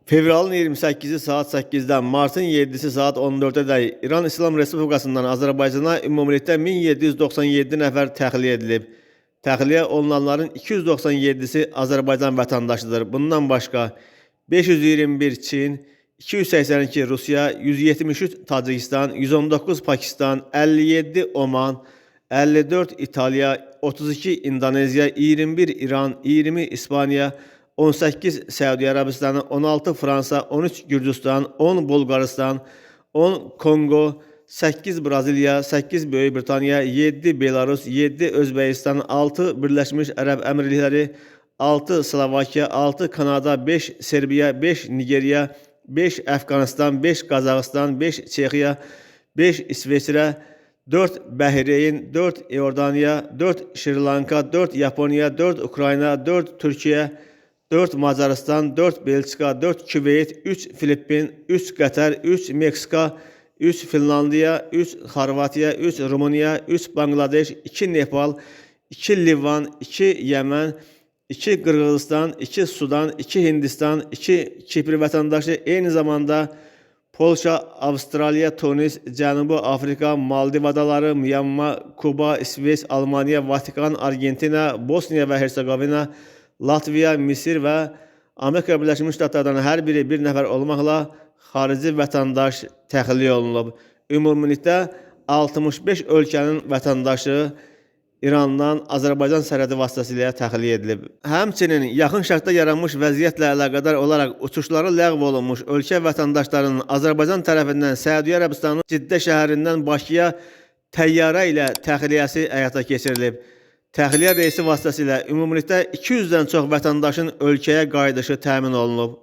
Fevralın 28-i saat 8-dən, martın 7-si saat 14-ədək İran İslam Respublikasından Azərbaycana ümumilikdə 1797 nəfər təxliyə edilib. Təxliyə olunanların 297-si Azərbaycan vətəndaşıdır. Bundan başqa 521 Çin, 282 Rusiya, 173 Tacikistan, 119 Pakistan, 57 Oman, 54 İtaliya, 32 İndoneziya, 21 İran, 20 İspaniya, 18 Səudiyyə Ərəbistanı, 16 Fransa, 13 Gürcüstan, 10 Bolqarıstan, 10 Kongo, 8 Braziliya, 8 Böyük Britaniya, 7 Belarus, 7 Özbəkistan, 6 Birləşmiş Ərəb Əmirlikləri, 6 Slovakiya, 6 Kanada, 5 Serbiya, 5 Nigeriya, 5 Əfqanistan, 5 Qazaxıstan, 5 Çexiya, 5 İsveçrə, 4 Bəhreyn, 4 İordaniya, 4 Şri Lanka, 4 Yaponiya, 4 Ukrayna, 4 Türkiyə, 4 Macaristan, 4 Belçika, 4 Küveyt, 3 Filippin, 3 Qətər, 3 Meksika, 3 Finlandiya, 3 Xorvatiya, 3 Rumıniya, 3 Bangladeş, 2 Nepal, 2 Livan, 2 Yəmən, 2 Qırğızistan, 2 Sudan, 2 Hindistan, 2 Kipr vətəndaşı, eyni zamanda Polşa, Avstraliya, Tunis, Cənubi Afrika, Maldiv adaları, Myanma, Kuba, İsveç, Almaniya, Vatikan, Argentina, Bosniya və Hersegovina, Latviya, Misir və Amerika Birləşmiş Ştatlardan hər biri bir nəfər olmaqla xarici vətəndaş təxliyə olunub. Ümumilikdə 65 ölkənin vətəndaşı İrandan Azərbaycan sərhədi vasitəsilə təxliyə edilib. Həmçinin yaxın şərqdə yaranmış vəziyyətlə əlaqədar olaraq uçuşları ləğv olunmuş ölkə vətəndaşlarının Azərbaycan tərəfindən Səudiyyə Ərəbistanının Ciddə şəhərindən Bakıya təyyarə ilə təxliyəsi həyata keçirilib. Təxliyə reysi vasitəsilə ümumilikdə 200-dən çox vətəndaşın ölkəyə qayıdışı təmin olunub.